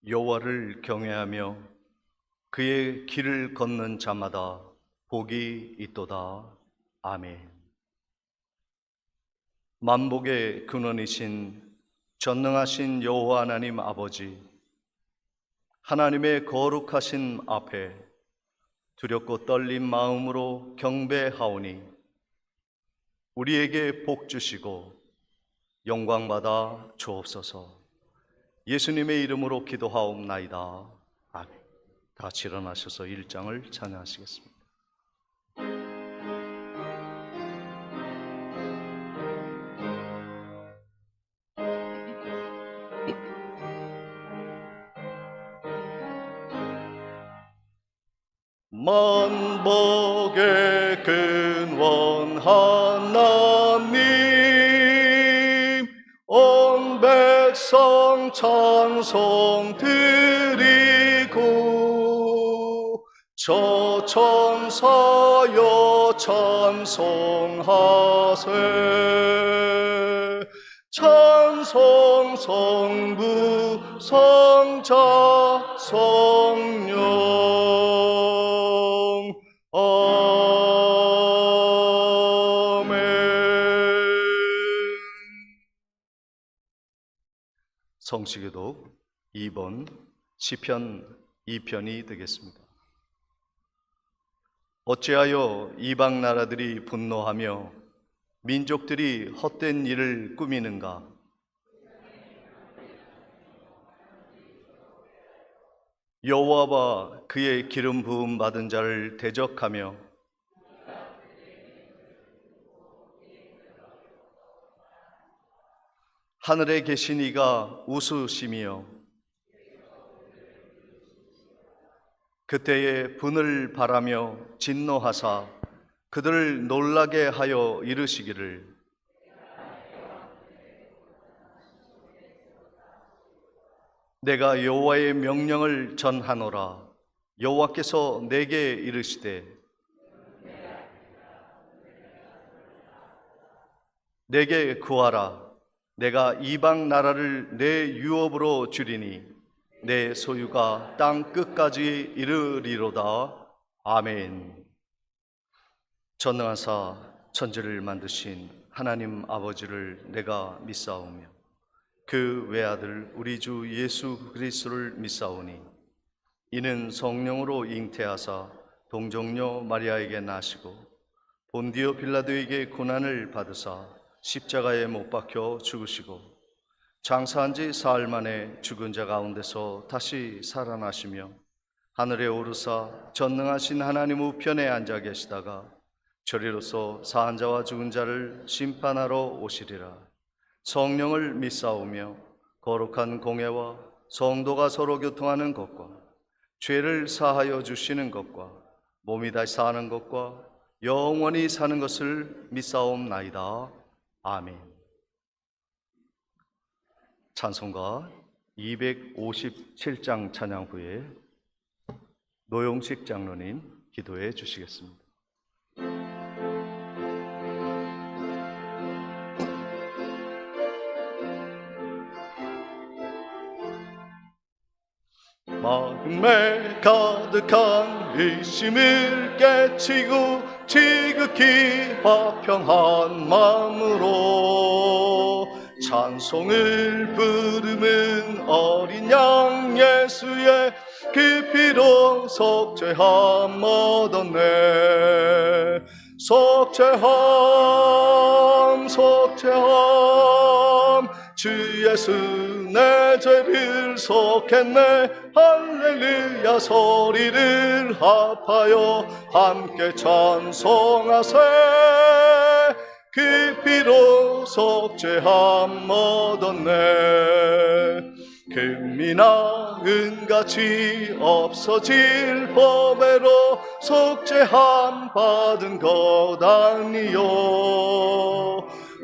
여호와를 경외하며 그의 길을 걷는 자마다 복이 있도다. 아멘. 만복의 근원이신 전능하신 여호와 하나님 아버지, 하나님의 거룩하신 앞에 두렵고 떨린 마음으로 경배하오니 우리에게 복 주시고 영광받아 주옵소서. 예수님의 이름으로 기도하옵나이다. 아멘. 다 같이 일어나셔서 1장을 찬양하시겠습니다. 만복의 근원 하나님, 온 백성 찬송 드리고 저 천사여 찬송하세. 찬송 성부 성자 성령. 아멘. 성시기도 2번 시편 2편이 되겠습니다. 어찌하여 이방 나라들이 분노하며 민족들이 헛된 일을 꾸미는가? 여호와와 그의 기름 부음 받은 자를 대적하며 하늘에 계신 이가 웃으시며 그때에 분을 바라며 진노하사 그들을 놀라게 하여 이르시기를, 내가 여호와의 명령을 전하노라. 여호와께서 내게 이르시되 내게 구하라. 내가 이방 나라를 내 유업으로 주리니 내 소유가 땅 끝까지 이르리로다. 아멘. 전능하사 천지를 만드신 하나님 아버지를 내가 믿사오며 그 외아들 우리 주 예수 그리스도를 믿사오니 이는 성령으로 잉태하사 동정녀 마리아에게 나시고 본디오 빌라도에게 고난을 받으사 십자가에 못 박혀 죽으시고 장사한 지 사흘 만에 죽은 자 가운데서 다시 살아나시며 하늘에 오르사 전능하신 하나님 우편에 앉아 계시다가 저리로서 사한 자와 죽은 자를 심판하러 오시리라. 성령을 믿사오며 거룩한 공회와 성도가 서로 교통하는 것과 죄를 사하여 주시는 것과 몸이 다시 사는 것과 영원히 사는 것을 믿사옵나이다. 아멘. 찬송가 257장 찬양 후에 노용식 장로님 기도해 주시겠습니다. 마음에 가득한 의심을 깨치고 지극히 화평한 마음으로 찬송을 부르는 어린 양 예수의 그 피로 속죄함 얻었네. 속죄함 속죄함 주 예수 내 죄를 속했네. 할렐루야 소리를 합하여 함께 찬송하세. 그 피로 속죄함 얻었네. 금이나 은같이 없어질 법에로 속죄함 받은 것 아니요.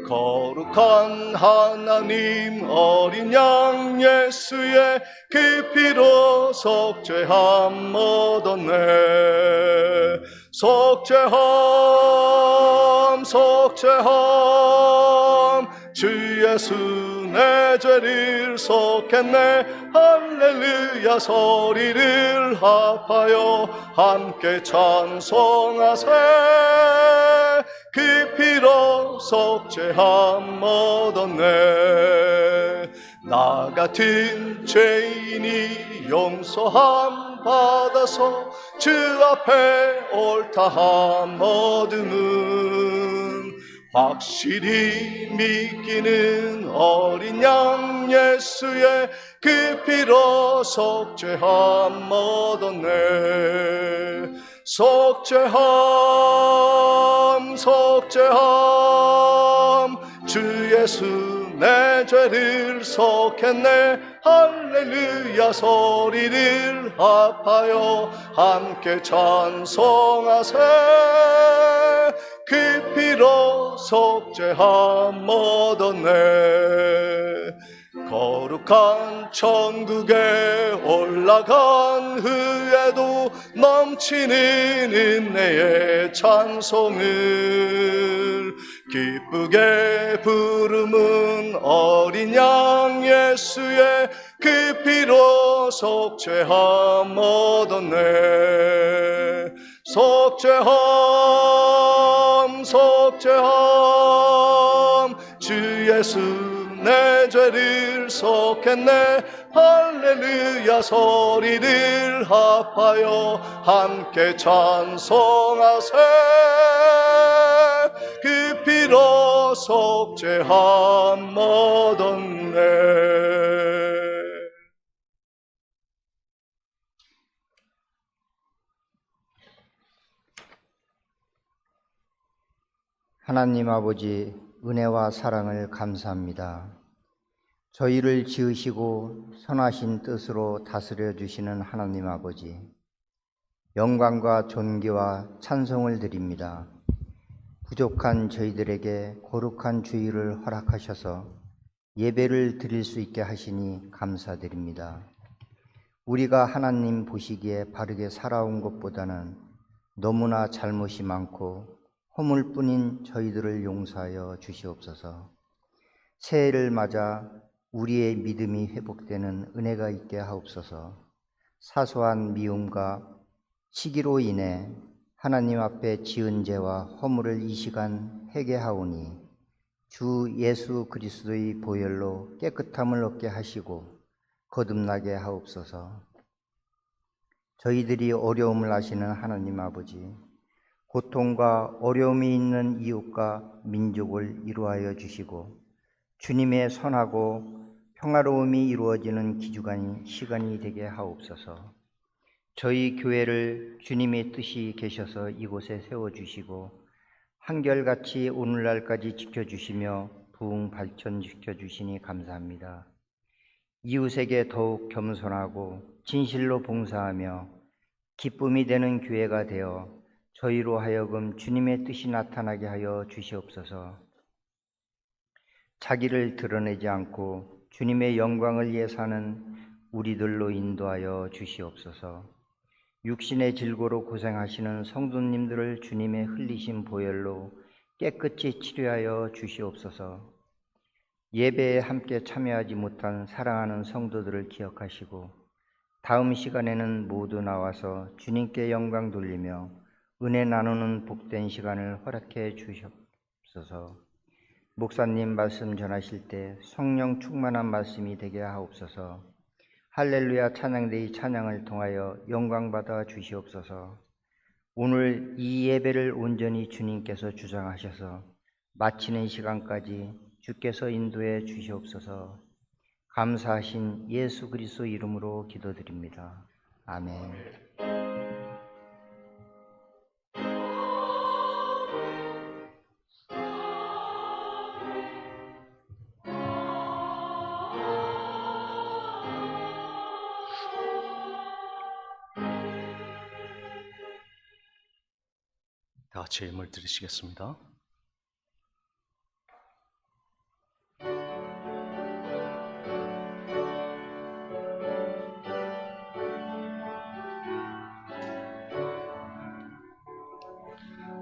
거룩한 하나님 어린 양 예수의 그 피로 속죄함 얻었네. 속죄함 속죄함 주 예수 내 죄를 속했네. 할렐루야 소리를 합하여 함께 찬송하세. 그 피로 속죄함 얻었네. 나 같은 죄인이 용서함 받아서 주 앞에 옳다함 얻음은 확실히 믿기는 어린 양 예수의 그 피로 속죄함 얻었네. 속죄함 속죄함 주 예수 내 죄를 속했네. 할렐루야 소리를 합하여 함께 찬송하세. 그 피로 속죄함 얻었네. 거룩한 천국에 올라간 후에도 넘치는 은혜의 찬송을 기쁘게 부르는 어린 양 예수의 그 피로 속죄함 얻었네. 속죄함 속죄함 주 예수 내 죄를 속했네. 할렐루야 소리를 합하여 함께 찬송하세. 그 피로 속죄함 얻었네. 하나님 아버지, 은혜와 사랑을 감사합니다. 저희를 지으시고 선하신 뜻으로 다스려 주시는 하나님 아버지, 영광과 존귀와 찬송을 드립니다. 부족한 저희들에게 거룩한 주의를 허락하셔서 예배를 드릴 수 있게 하시니 감사드립니다. 우리가 하나님 보시기에 바르게 살아온 것보다는 너무나 잘못이 많고 허물뿐인 저희들을 용서하여 주시옵소서. 새해를 맞아 우리의 믿음이 회복되는 은혜가 있게 하옵소서. 사소한 미움과 시기로 인해 하나님 앞에 지은 죄와 허물을 이 시간 회개하오니 주 예수 그리스도의 보혈로 깨끗함을 얻게 하시고 거듭나게 하옵소서. 저희들이 어려움을 아시는 하나님 아버지, 고통과 어려움이 있는 이웃과 민족을 이루하여 주시고 주님의 선하고 평화로움이 이루어지는 기주간 시간이 되게 하옵소서. 저희 교회를 주님의 뜻이 계셔서 이곳에 세워주시고 한결같이 오늘날까지 지켜주시며 부흥 발전시켜 주시니 감사합니다. 이웃에게 더욱 겸손하고 진실로 봉사하며 기쁨이 되는 교회가 되어 저희로 하여금 주님의 뜻이 나타나게 하여 주시옵소서. 자기를 드러내지 않고 주님의 영광을 위해 사는 우리들로 인도하여 주시옵소서. 육신의 질고로 고생하시는 성도님들을 주님의 흘리신 보혈로 깨끗이 치료하여 주시옵소서. 예배에 함께 참여하지 못한 사랑하는 성도들을 기억하시고 다음 시간에는 모두 나와서 주님께 영광 돌리며 은혜 나누는 복된 시간을 허락해 주시옵소서. 목사님 말씀 전하실 때 성령 충만한 말씀이 되게 하옵소서. 할렐루야 찬양대의 찬양을 통하여 영광 받아 주시옵소서. 오늘 이 예배를 온전히 주님께서 주장하셔서 마치는 시간까지 주께서 인도해 주시옵소서. 감사하신 예수 그리스도 이름으로 기도드립니다. 아멘. 다 같이 예물 드리시겠습니다.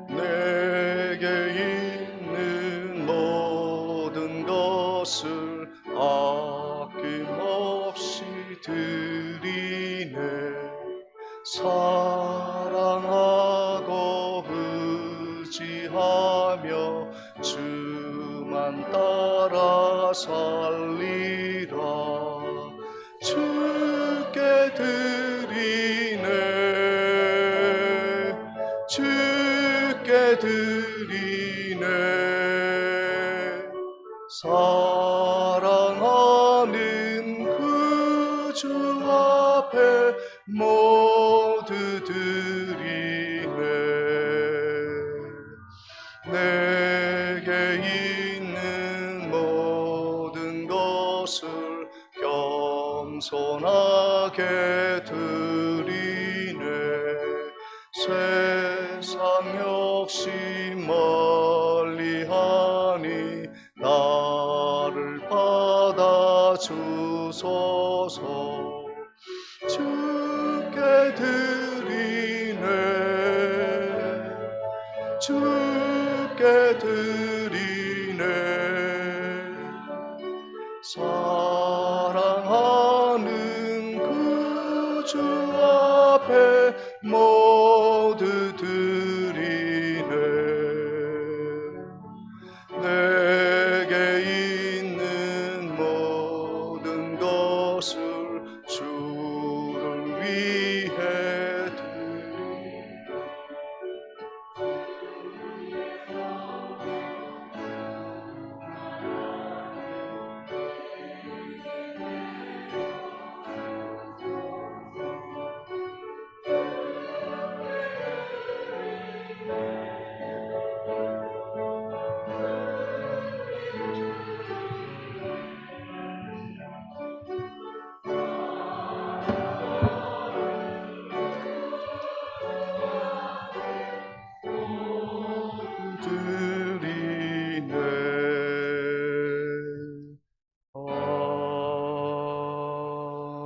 내게 있는 모든 것 것을 아낌없이 드리네. 사랑하고 의지하며 주만 따라 살리라. 주께 드리네. 주께 드리네. 사랑하는 그 주 앞에 모두 드리네. 내게 있는 모든 것을 겸손하게 드리네. 세상 역시 멀리하니 나를 받아 주소서. 주께 드리네. 주께 드리네. 사랑하는 그 주 앞에 모두 드리네. 내게 있는 모든 것을 주를 위해 드리네.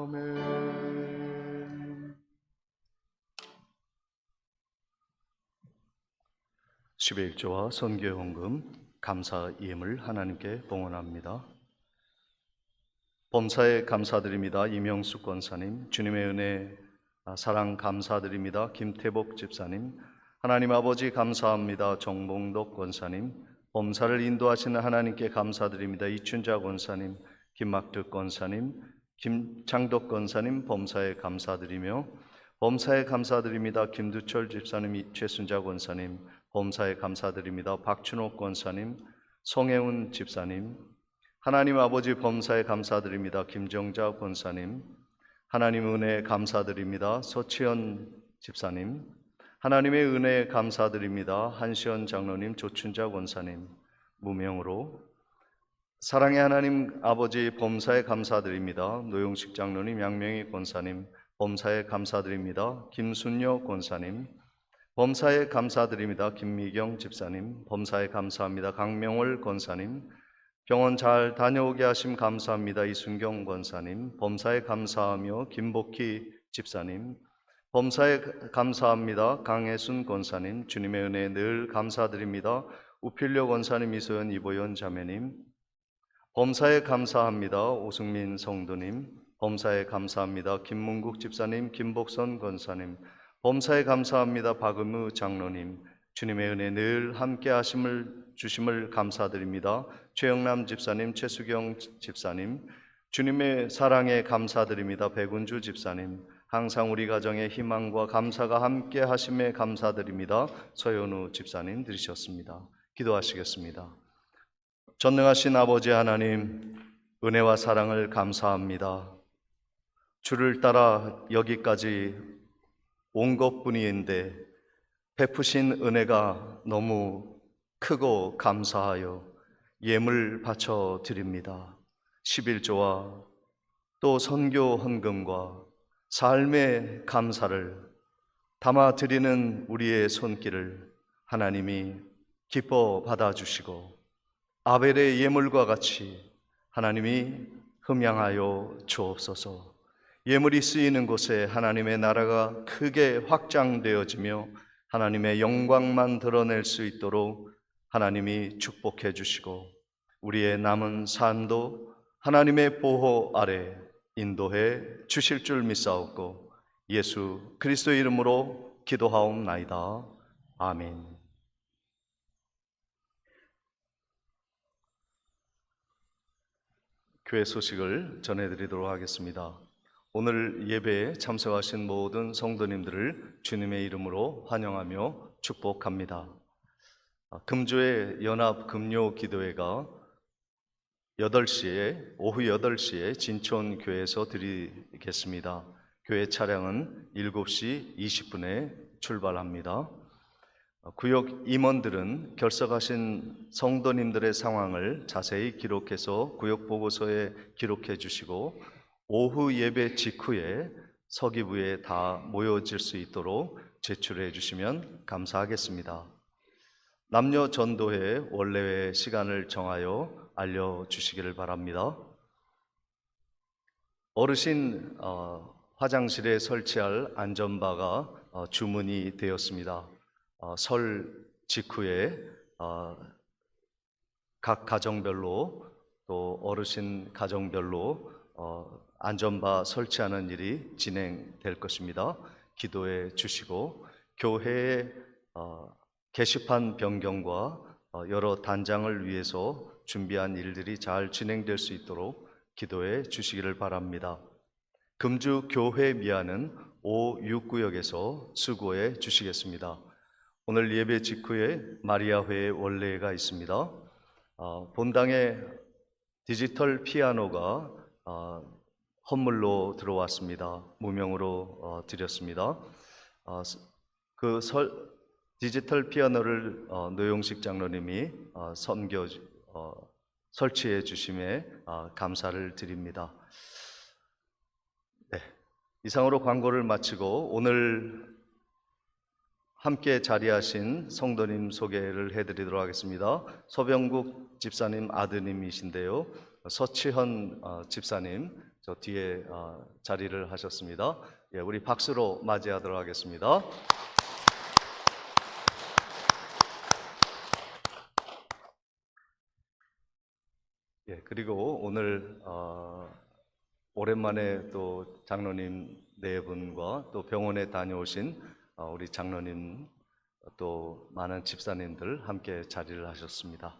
아멘. 11조와 선교의 헌금, 감사 예물 하나님께 봉헌합니다. 범사에 감사드립니다. 이명숙 권사님, 주님의 은혜 사랑 감사드립니다. 김태복 집사님, 하나님 아버지 감사합니다. 정봉덕 권사님, 범사를 인도하시는 하나님께 감사드립니다. 이춘자 권사님, 김막득 권사님, 김창덕 권사님, 범사에 감사드리며 범사에 감사드립니다. 김두철 집사님, 최순자 권사님, 범사에 감사드립니다. 박춘옥 권사님, 송혜운 집사님, 하나님 아버지 범사에 감사드립니다. 김정자 권사님, 하나님 은혜에 감사드립니다. 서치현 집사님, 하나님의 은혜에 감사드립니다. 한시현 장로님, 조춘자 권사님, 무명으로 사랑의 하나님 아버지 범사에 감사드립니다. 노용식 장로님, 양명희 권사님, 범사에 감사드립니다. 김순녀 권사님, 범사에 감사드립니다. 김미경 집사님, 범사에 감사합니다. 강명월 권사님, 병원 잘 다녀오게 하심 감사합니다. 이순경 권사님, 범사에 감사하며 김복희 집사님, 범사에 감사합니다. 강혜순 권사님, 주님의 은혜에 늘 감사드립니다. 우필려 권사님, 이소연 이보연 자매님, 범사에 감사합니다. 오승민 성도님, 범사에 감사합니다. 김문국 집사님, 김복선 권사님, 범사에 감사합니다. 박은우 장로님, 주님의 은혜 늘 함께 주심을 감사드립니다. 최영남 집사님, 최수경 집사님, 주님의 사랑에 감사드립니다. 백운주 집사님, 항상 우리 가정에 희망과 감사가 함께 하심에 감사드립니다. 서현우 집사님 들으셨습니다. 기도하시겠습니다. 전능하신 아버지 하나님, 은혜와 사랑을 감사합니다. 주를 따라 여기까지 온 것뿐인데 베푸신 은혜가 너무 크고 감사하여 예물 바쳐 드립니다. 11조와 또 선교 헌금과 삶의 감사를 담아 드리는 우리의 손길을 하나님이 기뻐 받아주시고 아벨의 예물과 같이 하나님이 흠양하여 주옵소서. 예물이 쓰이는 곳에 하나님의 나라가 크게 확장되어지며 하나님의 영광만 드러낼 수 있도록 하나님이 축복해 주시고 우리의 남은 삶도 하나님의 보호 아래 인도해 주실 줄 믿사옵고 예수 그리스도의 이름으로 기도하옵나이다. 아멘. 교회 소식을 전해드리도록 하겠습니다. 오늘 예배에 참석하신 모든 성도님들을 주님의 이름으로 환영하며 축복합니다. 금주의 연합 금요 기도회가 오후 8시에 진촌교회에서 드리겠습니다. 교회 차량은 7시 20분에 출발합니다. 구역 임원들은 결석하신 성도님들의 상황을 자세히 기록해서 구역 보고서에 기록해 주시고 오후 예배 직후에 서기부에 다 모여질 수 있도록 제출해 주시면 감사하겠습니다. 남녀 전도회 원래의 시간을 정하여 알려주시기를 바랍니다. 어르신 화장실에 설치할 안전바가 주문이 되었습니다. 설 직후에 각 가정별로 또 어르신 가정별로 안전바 설치하는 일이 진행될 것입니다. 기도해 주시고 교회의 게시판 변경과 여러 단장을 위해서 준비한 일들이 잘 진행될 수 있도록 기도해 주시기를 바랍니다. 금주 교회 미아는 5, 6구역에서 수고해 주시겠습니다. 오늘 예배 직후에 마리아회 원례가 있습니다. 본당에 디지털 피아노가 헌물로 들어왔습니다. 무명으로 드렸습니다. 디지털 피아노를 노용식 장로님이 설치해 주심에 감사를 드립니다. 네, 이상으로 광고를 마치고 오늘 함께 자리하신 성도님 소개를 해드리도록 하겠습니다. 서병국 집사님 아드님이신데요. 서치현 집사님 저 뒤에 자리를 하셨습니다. 예, 우리 박수로 맞이하도록 하겠습니다. 예, 그리고 오늘 오랜만에 또 장로님 네 분과 또 병원에 다녀오신 우리 장로님 또 많은 집사님들 함께 자리를 하셨습니다.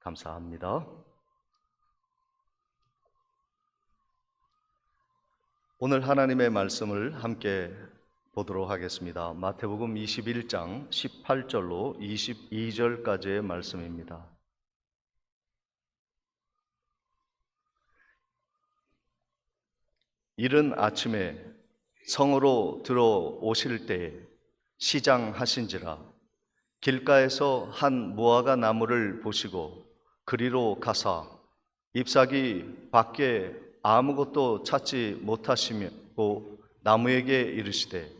감사합니다. 오늘 하나님의 말씀을 함께 보도록 하겠습니다. 마태복음 21장 18절로 22절까지의 말씀입니다. 이른 아침에 성으로 들어오실 때에 시장하신지라 길가에서 한 무화과 나무를 보시고 그리로 가사 잎사귀 밖에 아무것도 찾지 못하시고 나무에게 이르시되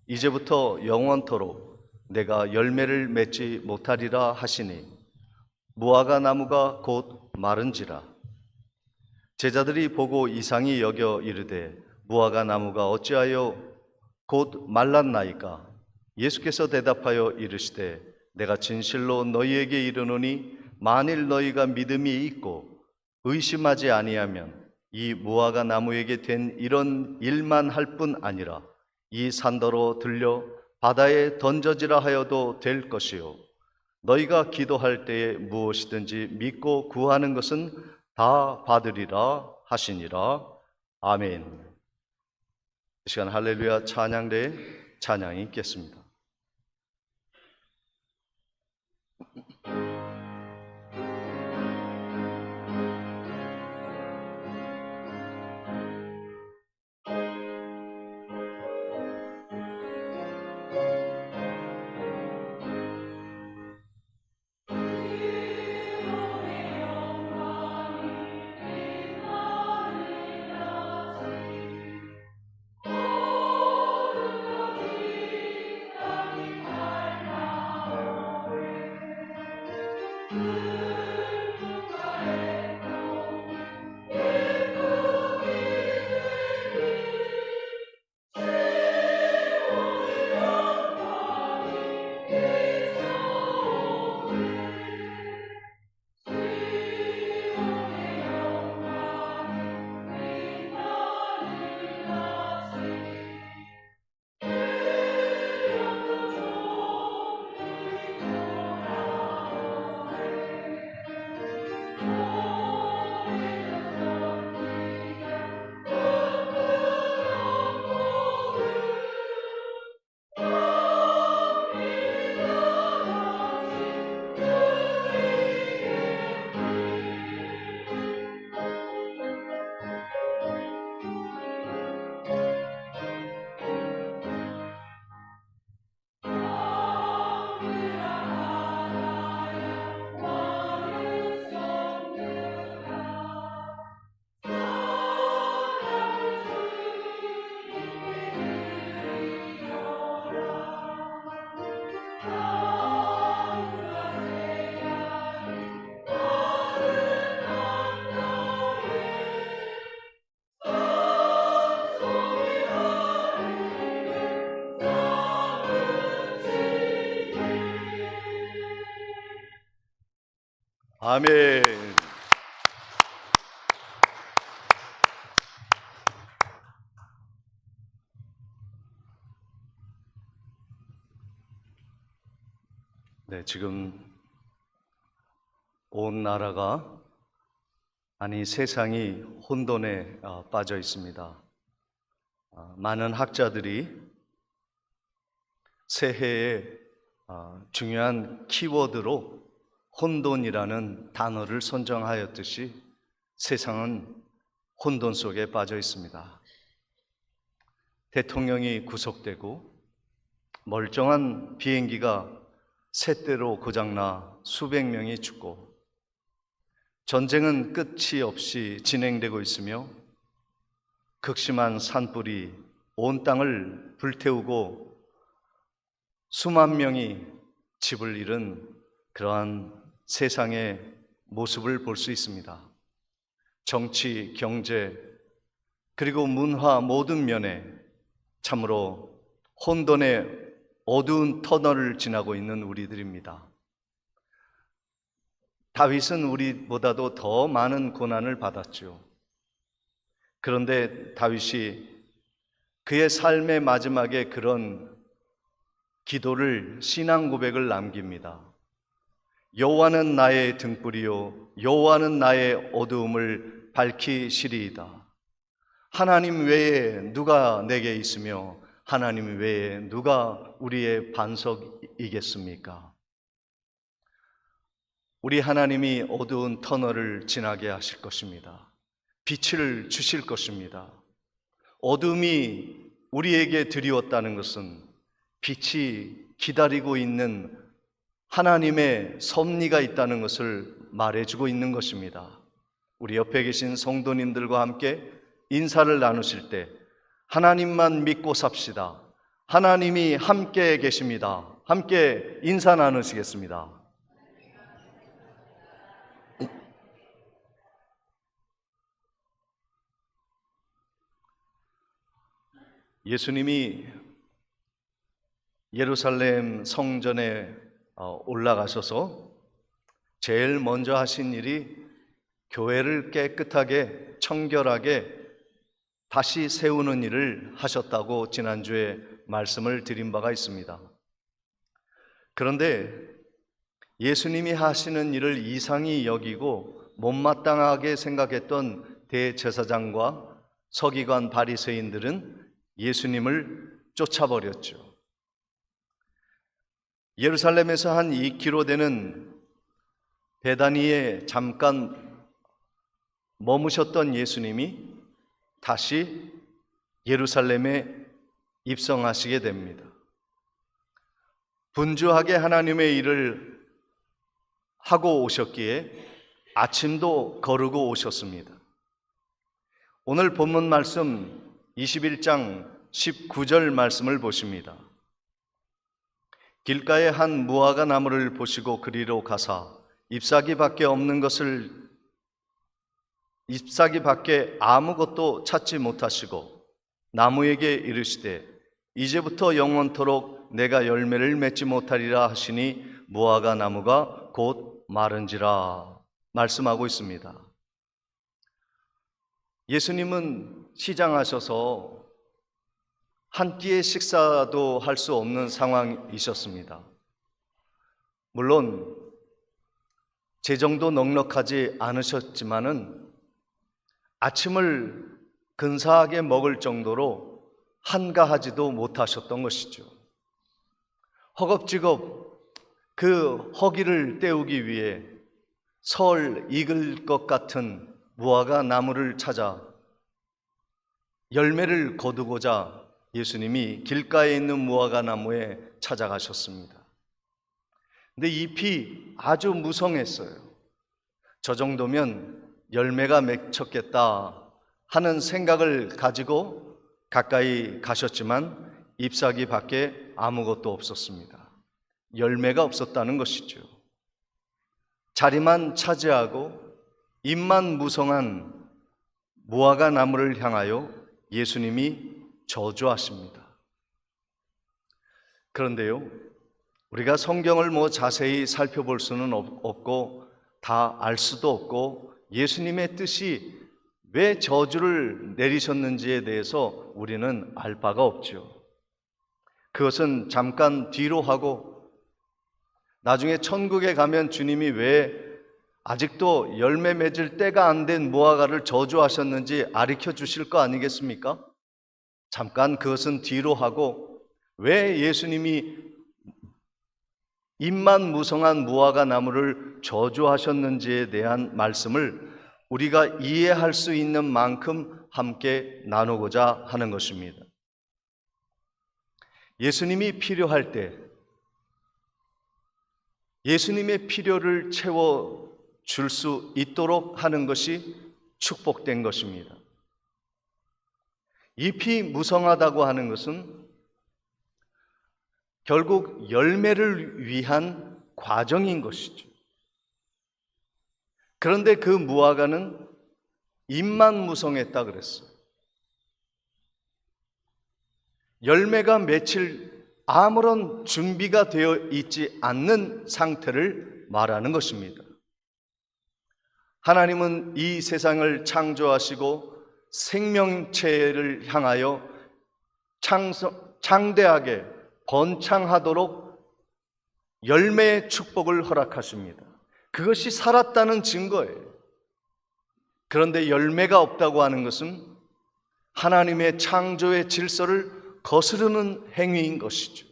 이제부터 영원토록 내가 열매를 맺지 못하리라 하시니 무화과 나무가 곧 마른지라. 제자들이 보고 이상히 여겨 이르되 무화과 나무가 어찌하여 곧 말랐나이까? 예수께서 대답하여 이르시되 내가 진실로 너희에게 이르노니 만일 너희가 믿음이 있고 의심하지 아니하면 이 무화과 나무에게 된 이런 일만 할 뿐 아니라 이 산더러 들려 바다에 던져지라 하여도 될 것이요 너희가 기도할 때에 무엇이든지 믿고 구하는 것은 다 받으리라 하시니라. 아멘. 이 시간 할렐루야 찬양대에 찬양이 있겠습니다. 아멘. 네, 지금 온 나라가 아니 세상이 혼돈에 빠져 있습니다. 많은 학자들이 새해에 중요한 키워드로 혼돈이라는 단어를 선정하였듯이 세상은 혼돈 속에 빠져 있습니다. 대통령이 구속되고 멀쩡한 비행기가 새대로 고장나 수백 명이 죽고 전쟁은 끝이 없이 진행되고 있으며 극심한 산불이 온 땅을 불태우고 수만 명이 집을 잃은 그러한 세상의 모습을 볼 수 있습니다. 정치, 경제, 그리고 문화 모든 면에 참으로 혼돈의 어두운 터널을 지나고 있는 우리들입니다. 다윗은 우리보다도 더 많은 고난을 받았죠. 그런데 다윗이 그의 삶의 마지막에 그런 기도를, 신앙 고백을 남깁니다. 여호와는 나의 등불이요 여호와는 나의 어두움을 밝히시리이다. 하나님 외에 누가 내게 있으며 하나님 외에 누가 우리의 반석이겠습니까? 우리 하나님이 어두운 터널을 지나게 하실 것입니다. 빛을 주실 것입니다. 어둠이 우리에게 드리웠다는 것은 빛이 기다리고 있는 하나님의 섭리가 있다는 것을 말해주고 있는 것입니다. 우리 옆에 계신 성도님들과 함께 인사를 나누실 때 하나님만 믿고 삽시다. 하나님이 함께 계십니다. 함께 인사 나누시겠습니다. 예수님이 예루살렘 성전에 올라가셔서 제일 먼저 하신 일이 교회를 깨끗하게 청결하게 다시 세우는 일을 하셨다고 지난주에 말씀을 드린 바가 있습니다. 그런데 예수님이 하시는 일을 이상히 여기고 못마땅하게 생각했던 대제사장과 서기관 바리새인들은 예수님을 쫓아버렸죠. 예루살렘에서 한 2km 되는 베다니에 잠깐 머무셨던 예수님이 다시 예루살렘에 입성하시게 됩니다. 분주하게 하나님의 일을 하고 오셨기에 아침도 거르고 오셨습니다. 오늘 본문 말씀 21장 19절 말씀을 보십니다. 길가에 한 무화과 나무를 보시고 그리로 가사 잎사귀밖에 없는 것을 잎사귀밖에 아무것도 찾지 못하시고 나무에게 이르시되 이제부터 영원토록 내가 열매를 맺지 못하리라 하시니 무화과 나무가 곧 마른지라 말씀하고 있습니다. 예수님은 시장하셔서 한 끼의 식사도 할 수 없는 상황이셨습니다. 물론 재정도 넉넉하지 않으셨지만은 아침을 근사하게 먹을 정도로 한가하지도 못하셨던 것이죠. 허겁지겁 그 허기를 때우기 위해 설 익을 것 같은 무화과 나무를 찾아 열매를 거두고자 예수님이 길가에 있는 무화과 나무에 찾아가셨습니다. 근데 잎이 아주 무성했어요. 저 정도면 열매가 맺혔겠다 하는 생각을 가지고 가까이 가셨지만 잎사귀 밖에 아무것도 없었습니다. 열매가 없었다는 것이죠. 자리만 차지하고 잎만 무성한 무화과 나무를 향하여 예수님이 저주하십니다. 그런데요, 우리가 성경을 자세히 살펴볼 수는 없고 다 알 수도 없고 예수님의 뜻이 왜 저주를 내리셨는지에 대해서 우리는 알 바가 없죠. 그것은 잠깐 뒤로 하고 나중에 천국에 가면 주님이 왜 아직도 열매 맺을 때가 안 된 무화과를 저주하셨는지 가르쳐 주실 거 아니겠습니까? 잠깐 그것은 뒤로 하고 왜 예수님이 잎만 무성한 무화과 나무를 저주하셨는지에 대한 말씀을 우리가 이해할 수 있는 만큼 함께 나누고자 하는 것입니다. 예수님이 필요할 때 예수님의 필요를 채워줄 수 있도록 하는 것이 축복된 것입니다. 잎이 무성하다고 하는 것은 결국 열매를 위한 과정인 것이죠. 그런데 그 무화과는 잎만 무성했다 그랬어요. 열매가 맺힐 아무런 준비가 되어 있지 않는 상태를 말하는 것입니다. 하나님은 이 세상을 창조하시고 생명체를 향하여 장대하게 번창하도록 열매의 축복을 허락하십니다. 그것이 살았다는 증거예요. 그런데 열매가 없다고 하는 것은 하나님의 창조의 질서를 거스르는 행위인 것이죠.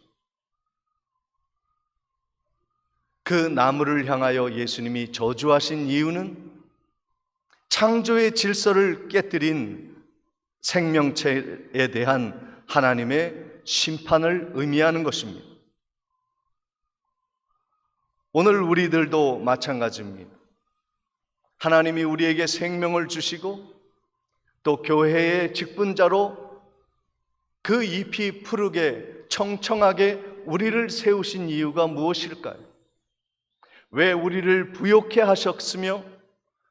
그 나무를 향하여 예수님이 저주하신 이유는 창조의 질서를 깨뜨린 생명체에 대한 하나님의 심판을 의미하는 것입니다. 오늘 우리들도 마찬가지입니다. 하나님이 우리에게 생명을 주시고 또 교회의 직분자로 그 잎이 푸르게 청청하게 우리를 세우신 이유가 무엇일까요? 왜 우리를 부욕해 하셨으며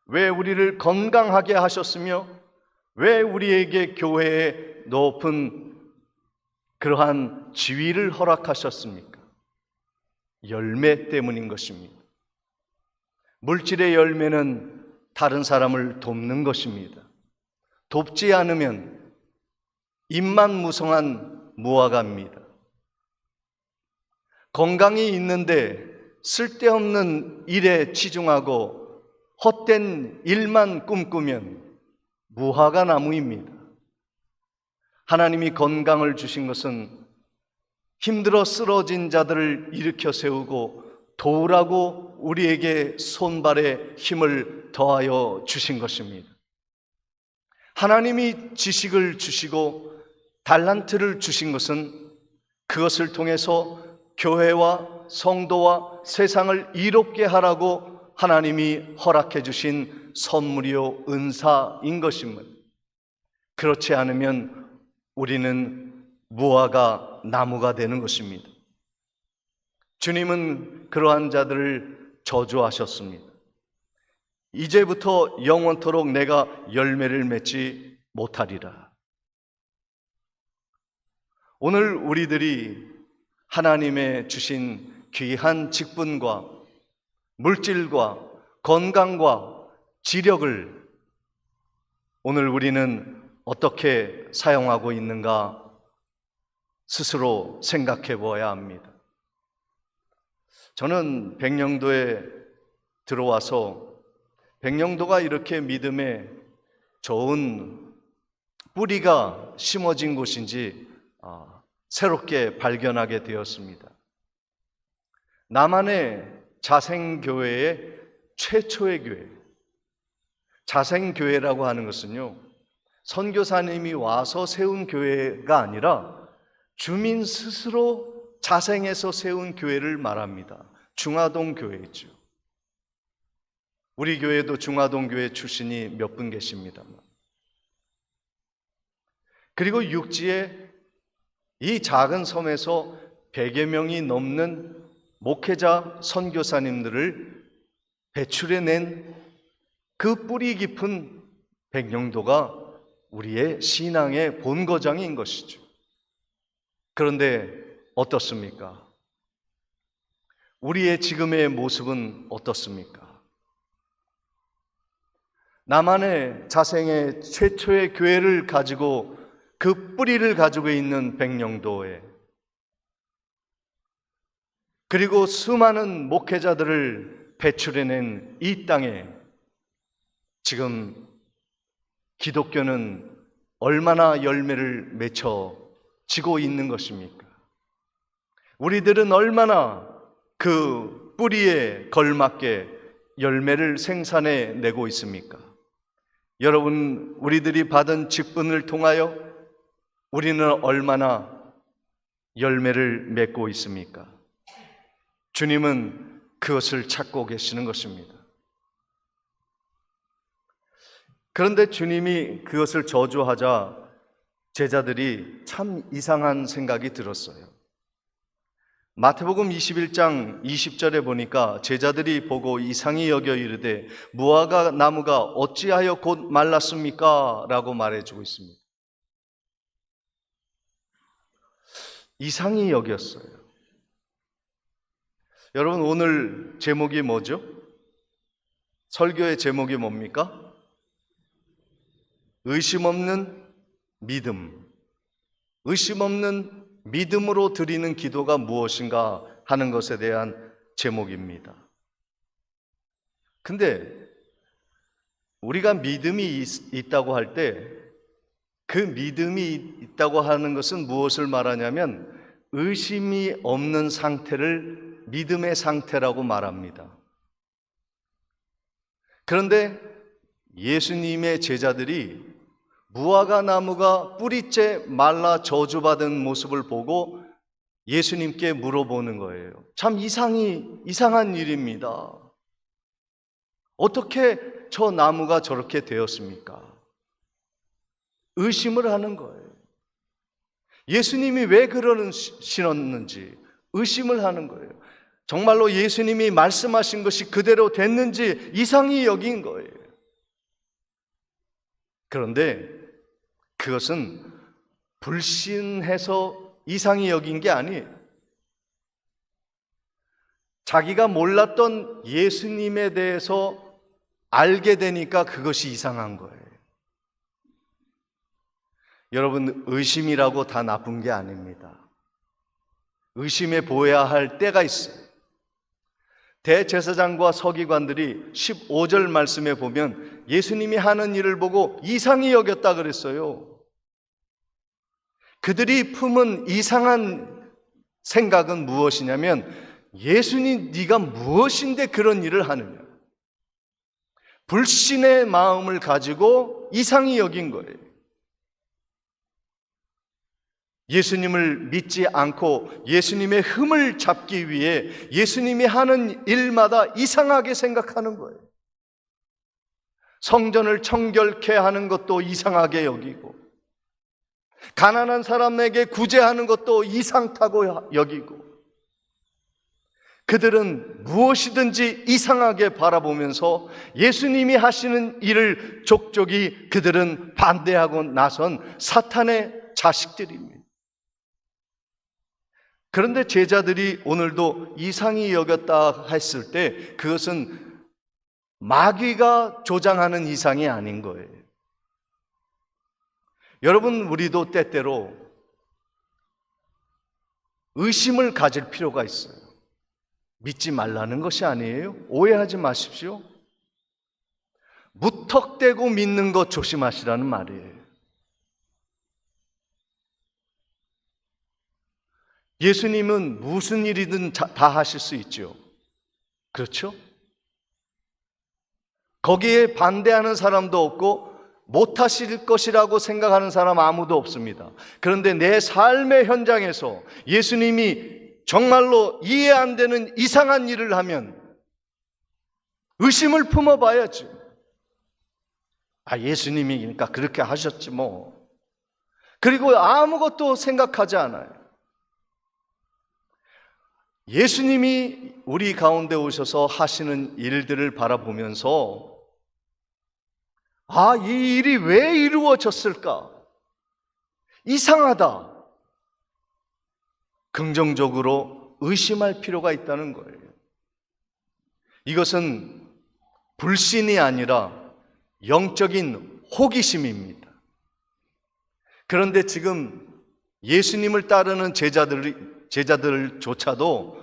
왜 우리를 건강하게 하셨으며 왜 우리에게 교회의 높은 그러한 지위를 허락하셨습니까? 열매 때문인 것입니다. 물질의 열매는 다른 사람을 돕는 것입니다. 돕지 않으면 잎만 무성한 무화과입니다. 건강이 있는데 쓸데없는 일에 치중하고 헛된 일만 꿈꾸면 무화과 나무입니다. 하나님이 건강을 주신 것은 힘들어 쓰러진 자들을 일으켜 세우고 도우라고 우리에게 손발에 힘을 더하여 주신 것입니다. 하나님이 지식을 주시고 달란트를 주신 것은 그것을 통해서 교회와 성도와 세상을 이롭게 하라고 하나님이 허락해 주신 선물이요 은사인 것입니다. 그렇지 않으면 우리는 무화과 나무가 되는 것입니다. 주님은 그러한 자들을 저주하셨습니다. 이제부터 영원토록 내가 열매를 맺지 못하리라. 오늘 우리들이 하나님의 주신 귀한 직분과 물질과 건강과 지력을 오늘 우리는 어떻게 사용하고 있는가 스스로 생각해 보아야 합니다. 저는 백령도에 들어와서 백령도가 이렇게 믿음에 좋은 뿌리가 심어진 곳인지 새롭게 발견하게 되었습니다. 남한의 자생교회의 최초의 교회, 자생교회라고 하는 것은요, 선교사님이 와서 세운 교회가 아니라 주민 스스로 자생해서 세운 교회를 말합니다. 중화동 교회죠. 우리 교회도 중화동 교회 출신이 몇 분 계십니다만. 그리고 육지에 이 작은 섬에서 100여 명이 넘는 목회자 선교사님들을 배출해낸 그 뿌리 깊은 백령도가 우리의 신앙의 본거장인 것이죠. 그런데 어떻습니까? 우리의 지금의 모습은 어떻습니까? 남한의 자생의 최초의 교회를 가지고 그 뿌리를 가지고 있는 백령도에, 그리고 수많은 목회자들을 배출해낸 이 땅에 지금 기독교는 얼마나 열매를 맺혀지고 있는 것입니까? 우리들은 얼마나 그 뿌리에 걸맞게 열매를 생산해 내고 있습니까? 여러분, 우리들이 받은 직분을 통하여 우리는 얼마나 열매를 맺고 있습니까? 주님은 그것을 찾고 계시는 것입니다. 그런데 주님이 그것을 저주하자 제자들이 참 이상한 생각이 들었어요. 마태복음 21장 20절에 보니까 제자들이 보고 이상히 여겨 이르되 무화과 나무가 어찌하여 곧 말랐습니까? 라고 말해주고 있습니다. 이상히 여겼어요. 여러분, 오늘 제목이 뭐죠? 설교의 제목이 뭡니까? 의심 없는 믿음. 의심 없는 믿음으로 드리는 기도가 무엇인가 하는 것에 대한 제목입니다. 근데 우리가 믿음이 있다고 할 때 그 믿음이 있다고 하는 것은 무엇을 말하냐면 의심이 없는 상태를 믿음의 상태라고 말합니다. 그런데 예수님의 제자들이 무화과 나무가 뿌리째 말라 저주받은 모습을 보고 예수님께 물어보는 거예요. 참 이상한 일입니다. 어떻게 저 나무가 저렇게 되었습니까? 의심을 하는 거예요. 예수님이 왜 그러시는지 의심을 하는 거예요. 정말로 예수님이 말씀하신 것이 그대로 됐는지 이상히 여긴 거예요. 그런데 그것은 불신해서 이상히 여긴 게 아니에요. 자기가 몰랐던 예수님에 대해서 알게 되니까 그것이 이상한 거예요. 여러분, 의심이라고 다 나쁜 게 아닙니다. 의심해 보여야 할 때가 있어요. 대제사장과 서기관들이 15절 말씀에 보면 예수님이 하는 일을 보고 이상히 여겼다 그랬어요. 그들이 품은 이상한 생각은 무엇이냐면 예수님, 네가 무엇인데 그런 일을 하느냐. 불신의 마음을 가지고 이상히 여긴 거예요. 예수님을 믿지 않고 예수님의 흠을 잡기 위해 예수님이 하는 일마다 이상하게 생각하는 거예요. 성전을 청결케 하는 것도 이상하게 여기고, 가난한 사람에게 구제하는 것도 이상하다고 여기고, 그들은 무엇이든지 이상하게 바라보면서 예수님이 하시는 일을 족족이 그들은 반대하고 나선 사탄의 자식들입니다. 그런데 제자들이 오늘도 이상히 여겼다 했을 때 그것은 마귀가 조장하는 이상이 아닌 거예요. 여러분, 우리도 때때로 의심을 가질 필요가 있어요. 믿지 말라는 것이 아니에요. 오해하지 마십시오. 무턱대고 믿는 것 조심하시라는 말이에요. 예수님은 무슨 일이든 다 하실 수 있죠. 그렇죠? 거기에 반대하는 사람도 없고 못하실 것이라고 생각하는 사람 아무도 없습니다. 그런데 내 삶의 현장에서 예수님이 정말로 이해 안 되는 이상한 일을 하면 의심을 품어봐야지. 예수님이니까 그렇게 하셨지 뭐. 그리고 아무것도 생각하지 않아요. 예수님이 우리 가운데 오셔서 하시는 일들을 바라보면서 이 일이 왜 이루어졌을까? 이상하다. 긍정적으로 의심할 필요가 있다는 거예요. 이것은 불신이 아니라 영적인 호기심입니다. 그런데 지금 예수님을 따르는 제자들조차도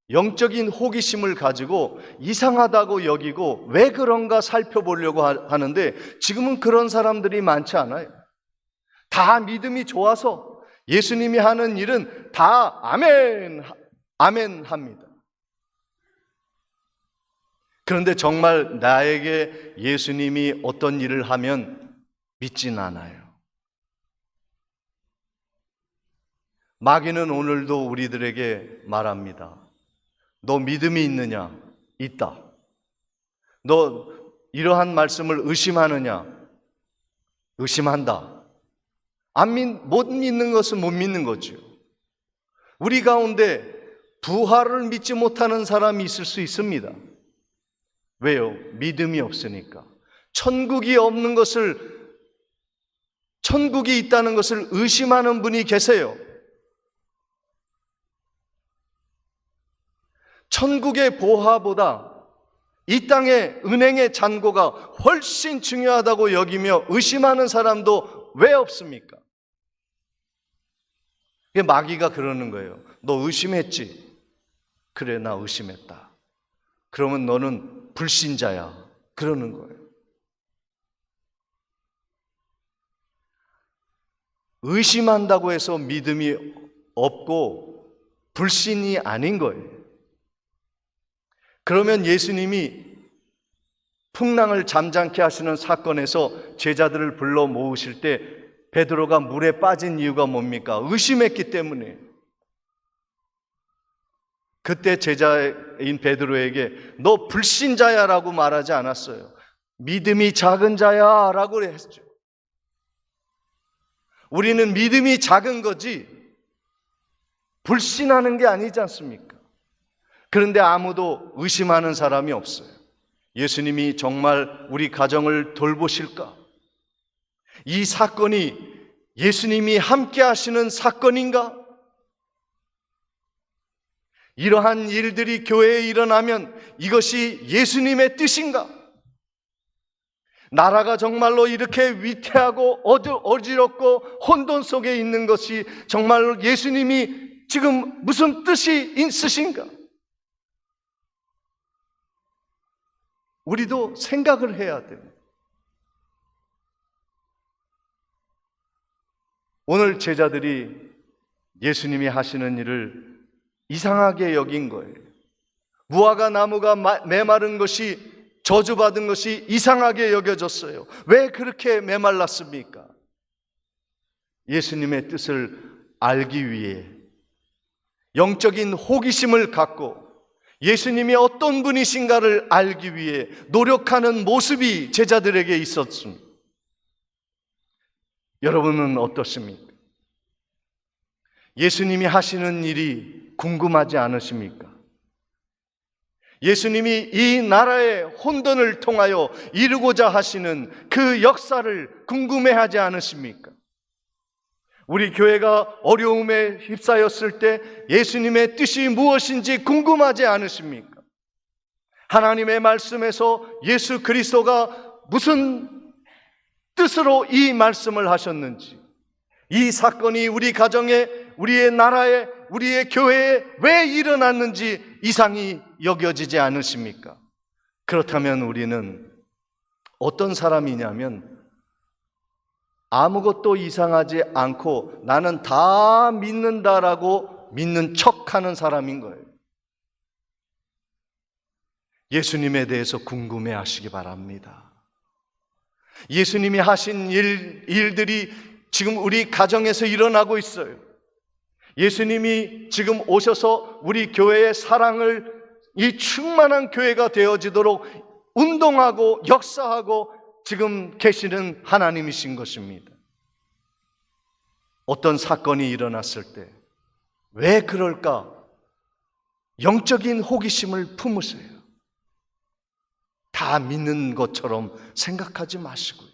영적인 호기심을 가지고 이상하다고 여기고 왜 그런가 살펴보려고 하는데 지금은 그런 사람들이 많지 않아요. 다 믿음이 좋아서 예수님이 하는 일은 다 아멘, 아멘 합니다. 그런데 정말 나에게 예수님이 어떤 일을 하면 믿진 않아요. 마귀는 오늘도 우리들에게 말합니다. 너 믿음이 있느냐? 있다. 너 이러한 말씀을 의심하느냐? 의심한다. 못 믿는 것은 못 믿는 거죠. 우리 가운데 부활을 믿지 못하는 사람이 있을 수 있습니다. 왜요? 믿음이 없으니까. 천국이 있다는 것을 의심하는 분이 계세요. 천국의 보화보다 이 땅의 은행의 잔고가 훨씬 중요하다고 여기며 의심하는 사람도 왜 없습니까? 마귀가 그러는 거예요. 너 의심했지? 그래, 나 의심했다. 그러면 너는 불신자야. 그러는 거예요. 의심한다고 해서 믿음이 없고 불신이 아닌 거예요. 그러면 예수님이 풍랑을 잠잠케 하시는 사건에서 제자들을 불러 모으실 때 베드로가 물에 빠진 이유가 뭡니까? 의심했기 때문에. 그때 제자인 베드로에게 너 불신자야 라고 말하지 않았어요. 믿음이 작은 자야 라고 했죠. 우리는 믿음이 작은 거지 불신하는 게 아니지 않습니까? 그런데 아무도 의심하는 사람이 없어요. 예수님이 정말 우리 가정을 돌보실까? 이 사건이 예수님이 함께 하시는 사건인가? 이러한 일들이 교회에 일어나면 이것이 예수님의 뜻인가? 나라가 정말로 이렇게 위태하고 어지럽고 혼돈 속에 있는 것이 정말로 예수님이 지금 무슨 뜻이 있으신가? 우리도 생각을 해야 돼요. 오늘 제자들이 예수님이 하시는 일을 이상하게 여긴 거예요. 무화과 나무가 메마른 것이, 저주받은 것이 이상하게 여겨졌어요. 왜 그렇게 메말랐습니까? 예수님의 뜻을 알기 위해 영적인 호기심을 갖고 예수님이 어떤 분이신가를 알기 위해 노력하는 모습이 제자들에게 있었습니다. 여러분은 어떻습니까? 예수님이 하시는 일이 궁금하지 않으십니까? 예수님이 이 나라의 혼돈을 통하여 이루고자 하시는 그 역사를 궁금해하지 않으십니까? 우리 교회가 어려움에 휩싸였을 때 예수님의 뜻이 무엇인지 궁금하지 않으십니까? 하나님의 말씀에서 예수 그리스도가 무슨 뜻으로 이 말씀을 하셨는지, 이 사건이 우리 가정에, 우리의 나라에, 우리의 교회에 왜 일어났는지 이상히 여겨지지 않으십니까? 그렇다면 우리는 어떤 사람이냐면 아무것도 이상하지 않고 나는 다 믿는다라고 믿는 척하는 사람인 거예요. 예수님에 대해서 궁금해 하시기 바랍니다. 예수님이 하신 일들이 지금 우리 가정에서 일어나고 있어요. 예수님이 지금 오셔서 우리 교회의 사랑을, 이 충만한 교회가 되어지도록 운동하고 역사하고 지금 계시는 하나님이신 것입니다. 어떤 사건이 일어났을 때 왜 그럴까? 영적인 호기심을 품으세요. 다 믿는 것처럼 생각하지 마시고요.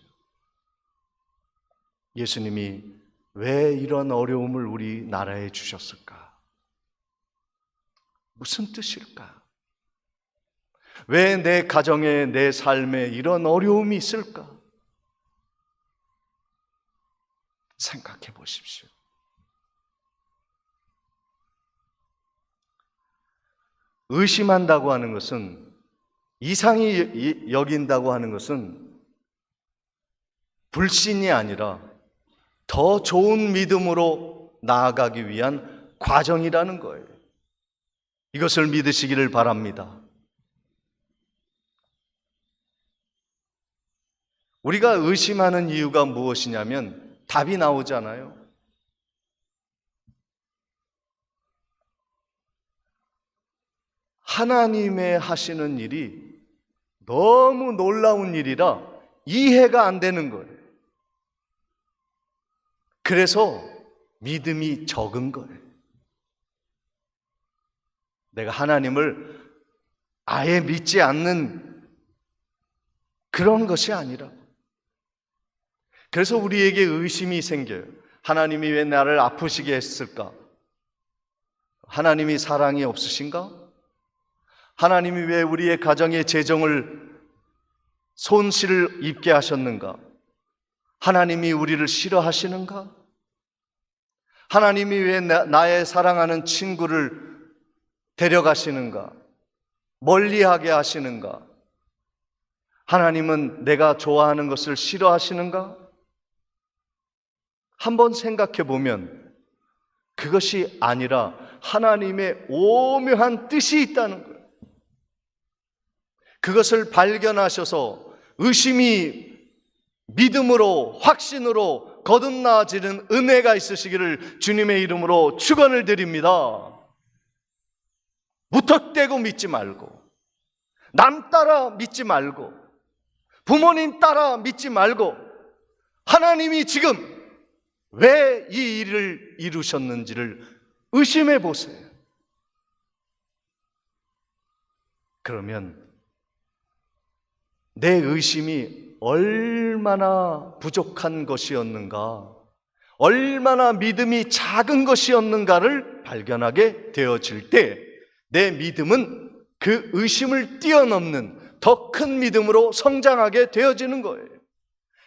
예수님이 왜 이런 어려움을 우리 나라에 주셨을까? 무슨 뜻일까? 왜 내 가정에, 내 삶에 이런 어려움이 있을까? 생각해 보십시오. 의심한다고 하는 것은, 이상히 여긴다고 하는 것은 불신이 아니라 더 좋은 믿음으로 나아가기 위한 과정이라는 거예요. 이것을 믿으시기를 바랍니다. 우리가 의심하는 이유가 무엇이냐면 답이 나오잖아요. 하나님의 하시는 일이 너무 놀라운 일이라 이해가 안 되는 거예요. 그래서 믿음이 적은 거예요. 내가 하나님을 아예 믿지 않는 그런 것이 아니라, 그래서 우리에게 의심이 생겨요. 하나님이 왜 나를 아프시게 했을까? 하나님이 사랑이 없으신가? 하나님이 왜 우리의 가정의 재정을 손실을 입게 하셨는가? 하나님이 우리를 싫어하시는가? 하나님이 왜 나의 사랑하는 친구를 데려가시는가? 멀리하게 하시는가? 하나님은 내가 좋아하는 것을 싫어하시는가? 한번 생각해 보면 그것이 아니라 하나님의 오묘한 뜻이 있다는 거예요. 그것을 발견하셔서 의심이 믿음으로, 확신으로 거듭나아지는 은혜가 있으시기를 주님의 이름으로 축원을 드립니다. 무턱대고 믿지 말고, 남 따라 믿지 말고, 부모님 따라 믿지 말고, 하나님이 지금 왜 이 일을 이루셨는지를 의심해 보세요. 그러면 내 의심이 얼마나 부족한 것이었는가, 얼마나 믿음이 작은 것이었는가를 발견하게 되어질 때 내 믿음은 그 의심을 뛰어넘는 더 큰 믿음으로 성장하게 되어지는 거예요.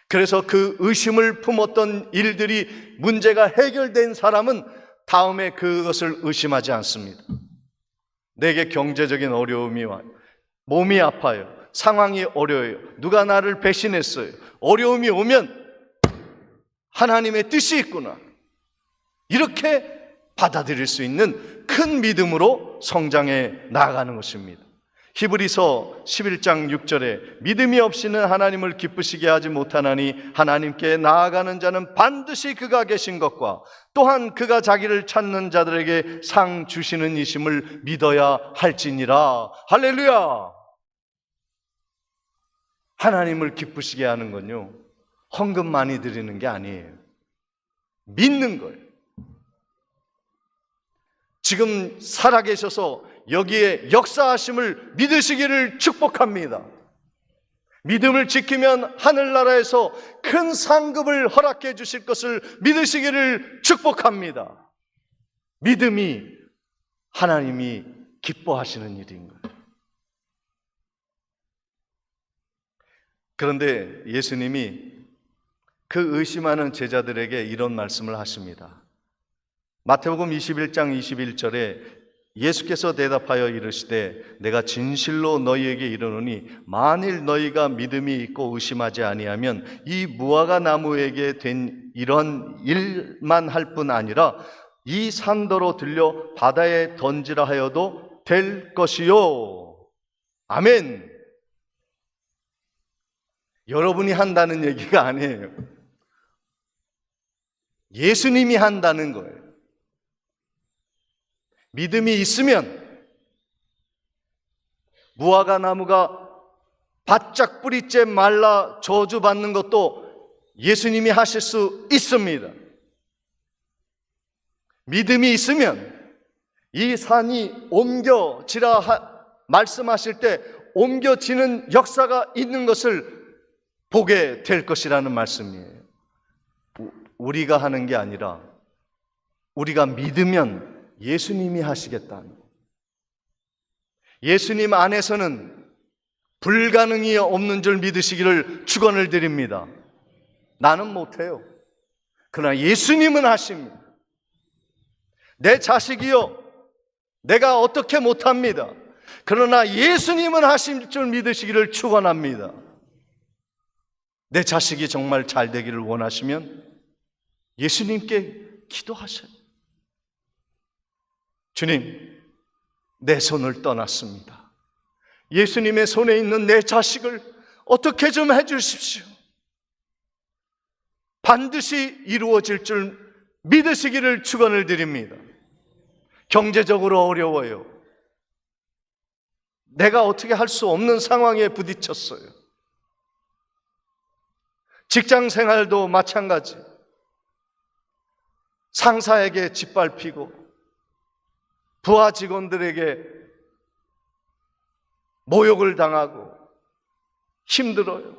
그래서 그 의심을 품었던 일들이 문제가 해결된 사람은 다음에 그것을 의심하지 않습니다. 내게 경제적인 어려움이 와요. 몸이 아파요. 상황이 어려워요. 누가 나를 배신했어요. 어려움이 오면 하나님의 뜻이 있구나, 이렇게 받아들일 수 있는 큰 믿음으로 성장해 나아가는 것입니다. 히브리서 11장 6절에 믿음이 없이는 하나님을 기쁘시게 하지 못하나니 하나님께 나아가는 자는 반드시 그가 계신 것과 또한 그가 자기를 찾는 자들에게 상 주시는 이심을 믿어야 할지니라. 할렐루야! 하나님을 기쁘시게 하는 건요, 헌금 많이 드리는 게 아니에요. 믿는 거예요. 지금 살아계셔서 여기에 역사하심을 믿으시기를 축복합니다. 믿음을 지키면 하늘나라에서 큰 상급을 허락해 주실 것을 믿으시기를 축복합니다. 믿음이 하나님이 기뻐하시는 일인 거예요. 그런데 예수님이 그 의심하는 제자들에게 이런 말씀을 하십니다. 마태복음 21장 21절에 예수께서 대답하여 이르시되 내가 진실로 너희에게 이르노니 만일 너희가 믿음이 있고 의심하지 아니하면 이 무화과 나무에게 된 이런 일만 할 뿐 아니라 이 산더러 들려 바다에 던지라 하여도 될 것이요. 아멘. 여러분이 한다는 얘기가 아니에요. 예수님이 한다는 거예요. 믿음이 있으면 무화과 나무가 바짝 뿌리째 말라 저주받는 것도 예수님이 하실 수 있습니다. 믿음이 있으면 이 산이 옮겨지라 말씀하실 때 옮겨지는 역사가 있는 것을 보게 될 것이라는 말씀이에요. 우리가 하는 게 아니라 우리가 믿으면 예수님이 하시겠다는, 예수님 안에서는 불가능이 없는 줄 믿으시기를 축원을 드립니다. 나는 못해요. 그러나 예수님은 하십니다. 내 자식이요, 내가 어떻게 못합니다. 그러나 예수님은 하실 줄 믿으시기를 축원합니다. 내 자식이 정말 잘 되기를 원하시면 예수님께 기도하셔요. 주님, 내 손을 떠났습니다. 예수님의 손에 있는 내 자식을 어떻게 좀 해주십시오. 반드시 이루어질 줄 믿으시기를 축원을 드립니다. 경제적으로 어려워요. 내가 어떻게 할 수 없는 상황에 부딪혔어요. 직장 생활도 마찬가지. 상사에게 짓밟히고 부하 직원들에게 모욕을 당하고 힘들어요.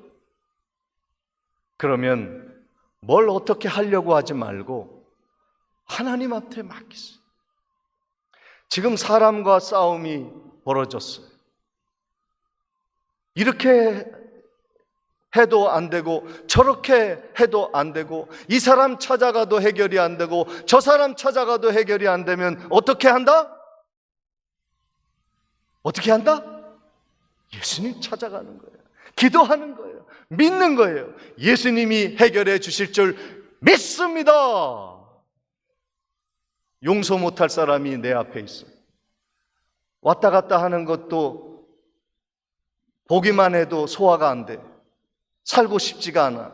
그러면 뭘 어떻게 하려고 하지 말고 하나님한테 맡기세요. 지금 사람과 싸움이 벌어졌어요. 이렇게 해도 안 되고 저렇게 해도 안 되고 이 사람 찾아가도 해결이 안 되고 저 사람 찾아가도 해결이 안 되면 어떻게 한다? 어떻게 한다? 예수님 찾아가는 거예요. 기도하는 거예요. 믿는 거예요. 예수님이 해결해 주실 줄 믿습니다. 용서 못할 사람이 내 앞에 있어요. 왔다 갔다 하는 것도 보기만 해도 소화가 안 돼. 살고 싶지가 않아.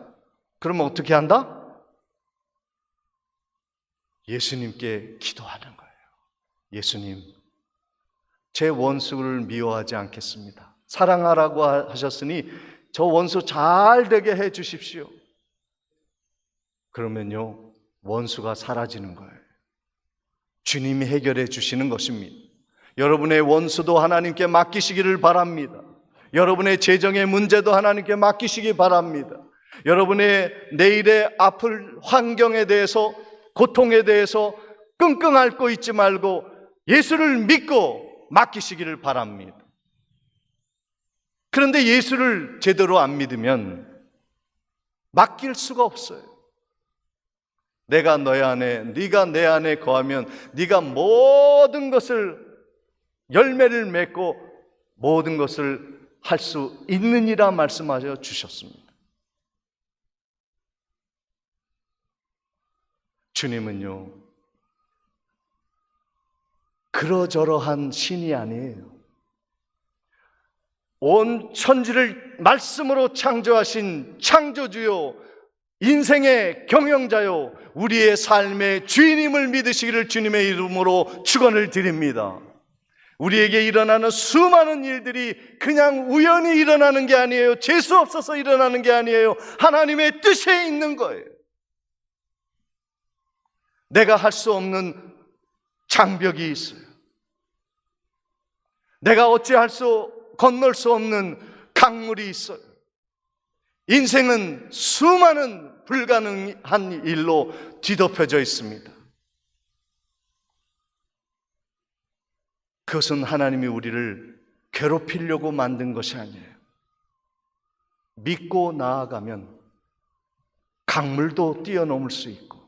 그러면 어떻게 한다? 예수님께 기도하는 거예요. 예수님, 제 원수를 미워하지 않겠습니다. 사랑하라고 하셨으니 저 원수 잘 되게 해 주십시오. 그러면요, 원수가 사라지는 거예요. 주님이 해결해 주시는 것입니다. 여러분의 원수도 하나님께 맡기시기를 바랍니다. 여러분의 재정의 문제도 하나님께 맡기시기 바랍니다. 여러분의 내일의 아플 환경에 대해서, 고통에 대해서 끙끙 앓고 있지 말고 예수를 믿고 맡기시기를 바랍니다. 그런데 예수를 제대로 안 믿으면 맡길 수가 없어요. 내가 너희 안에, 네가 내 안에 거하면 네가 모든 것을, 열매를 맺고 모든 것을 할 수 있느니라 말씀하셔 주셨습니다. 주님은요, 그러저러한 신이 아니에요. 온 천지를 말씀으로 창조하신 창조주요, 인생의 경영자요, 우리의 삶의 주인임을 믿으시기를 주님의 이름으로 축원을 드립니다. 우리에게 일어나는 수많은 일들이 그냥 우연히 일어나는 게 아니에요. 재수 없어서 일어나는 게 아니에요. 하나님의 뜻에 있는 거예요. 내가 할 수 없는 장벽이 있어요. 내가 어찌할 수, 건널 수 없는 강물이 있어요. 인생은 수많은 불가능한 일로 뒤덮여져 있습니다. 그것은 하나님이 우리를 괴롭히려고 만든 것이 아니에요. 믿고 나아가면 강물도 뛰어넘을 수 있고,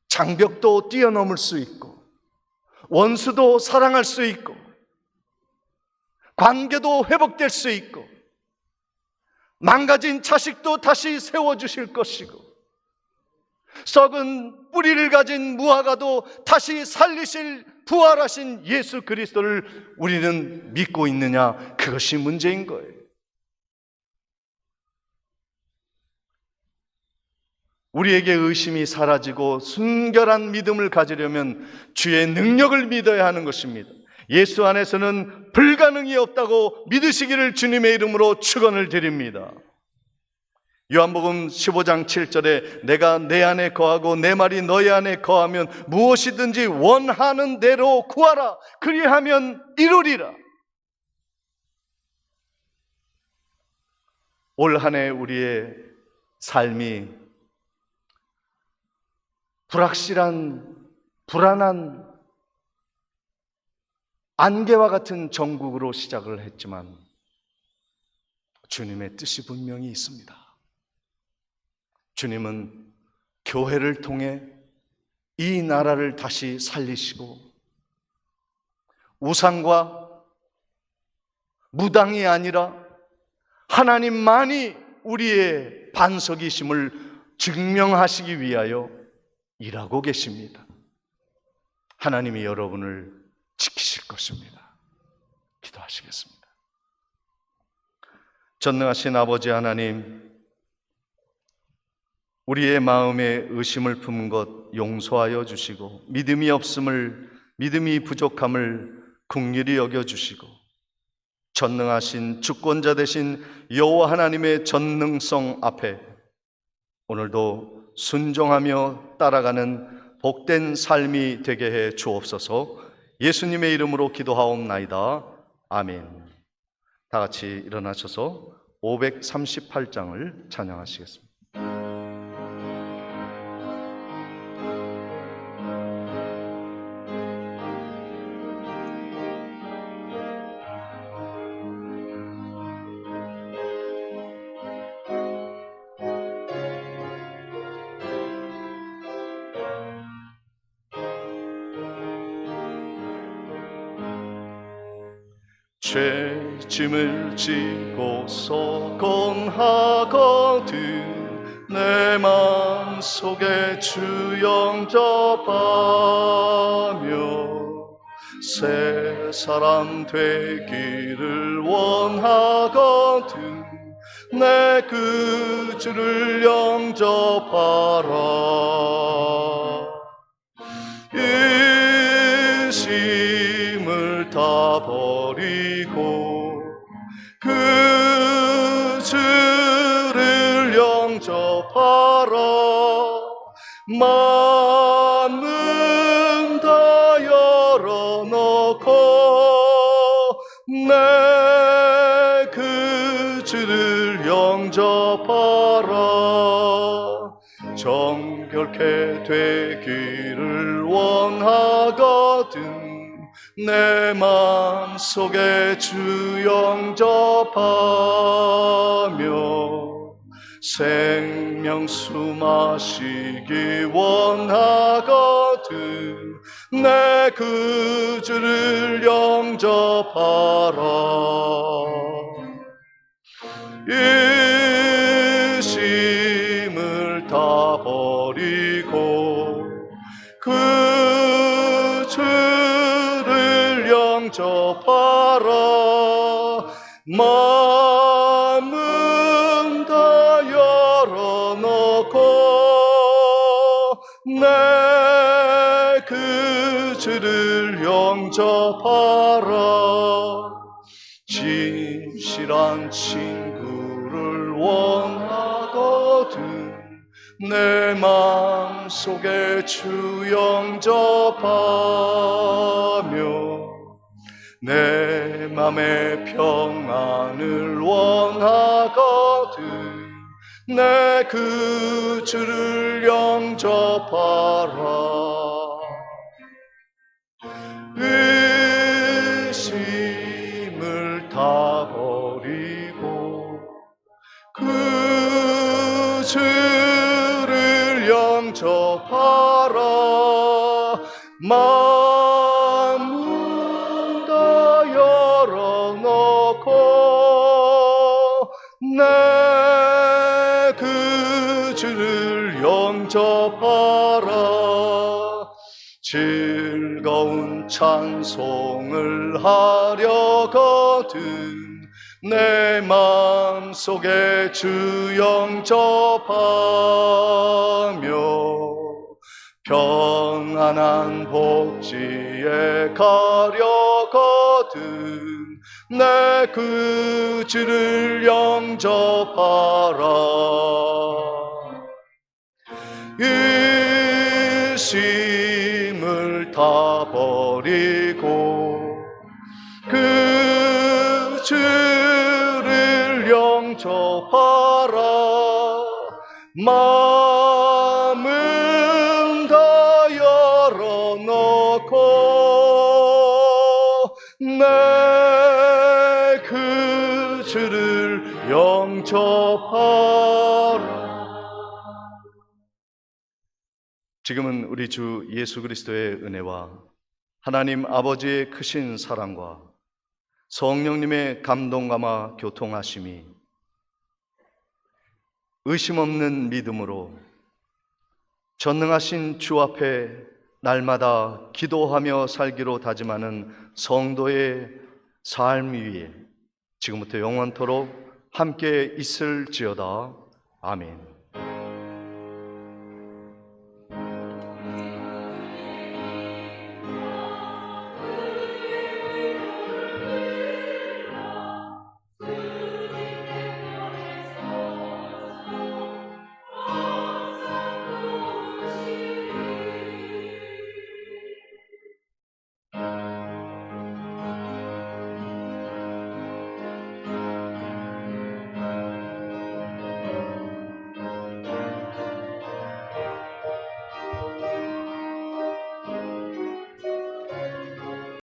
장벽도 뛰어넘을 수 있고, 원수도 사랑할 수 있고, 관계도 회복될 수 있고, 망가진 자식도 다시 세워주실 것이고, 썩은 뿌리를 가진 무화과도 다시 살리실 부활하신 예수 그리스도를 우리는 믿고 있느냐, 그것이 문제인 거예요. 우리에게 의심이 사라지고 순결한 믿음을 가지려면 주의 능력을 믿어야 하는 것입니다. 예수 안에서는 불가능이 없다고 믿으시기를 주님의 이름으로 축원을 드립니다. 요한복음 15장 7절에 내가 내 안에 거하고 내 말이 너희 안에 거하면 무엇이든지 원하는 대로 구하라. 그리하면 이루리라. 올 한 해 우리의 삶이 불확실한, 불안한 안개와 같은 정국으로 시작을 했지만 주님의 뜻이 분명히 있습니다. 주님은 교회를 통해 이 나라를 다시 살리시고 우상과 무당이 아니라 하나님만이 우리의 반석이심을 증명하시기 위하여 일하고 계십니다. 하나님이 여러분을 지키실 것입니다. 기도하시겠습니다. 전능하신 아버지 하나님, 우리의 마음에 의심을 품은 것 용서하여 주시고 믿음이 부족함을 긍휼히 여겨 주시고 전능하신 주권자 되신 여호와 하나님의 전능성 앞에 오늘도 순종하며 따라가는 복된 삶이 되게 해 주옵소서. 예수님의 이름으로 기도하옵나이다. 아멘. 다 같이 일어나셔서 538장을 찬양하시겠습니다. 죄짐을 지고서 건하거든 내 마음속에 주 영접하며 새 사람 되기를 원하거든 내 그 주를 영접하라. 의심을 다 버리고 그 주를 영접하라. 만문 다 열어놓고 내 그 주를 영접하라. 정결케 되기를 원하거든 내 마음속에 주 영접하며 생명수 마시기 원하거든 내 그 주를 영접하라. 의심을 다 버리고 그 주를 영접하라. 마음은 다 열어놓고 내 그 주를 영접하라. 진실한 친구를 원하거든 내 마음속에 주 영접하며 내 맘의 평안을 원하거든 내 그 주를 영접하라. 의심을 다 버리고 그 주를 영접하라. 마음을 다 열어놓고 내 그 주를 영접하라. 즐거운 찬송을 하려거든 내 마음속에 주 영접하며 평안한 복지에 가려거든 내 그 주를 영접하라. 의심을 다 버리고 그 주를 영접하라. 마음은 다 열어놓고 내 그 주를 영접하라. 응답하라. 지금은 우리 주 예수 그리스도의 은혜와 하나님 아버지의 크신 사랑과 성령님의 감동감화 교통하심이 의심 없는 믿음으로 전능하신 주 앞에 날마다 기도하며 살기로 다짐하는 성도의 삶 위에 지금부터 영원토록 함께 있을지어다. 아멘.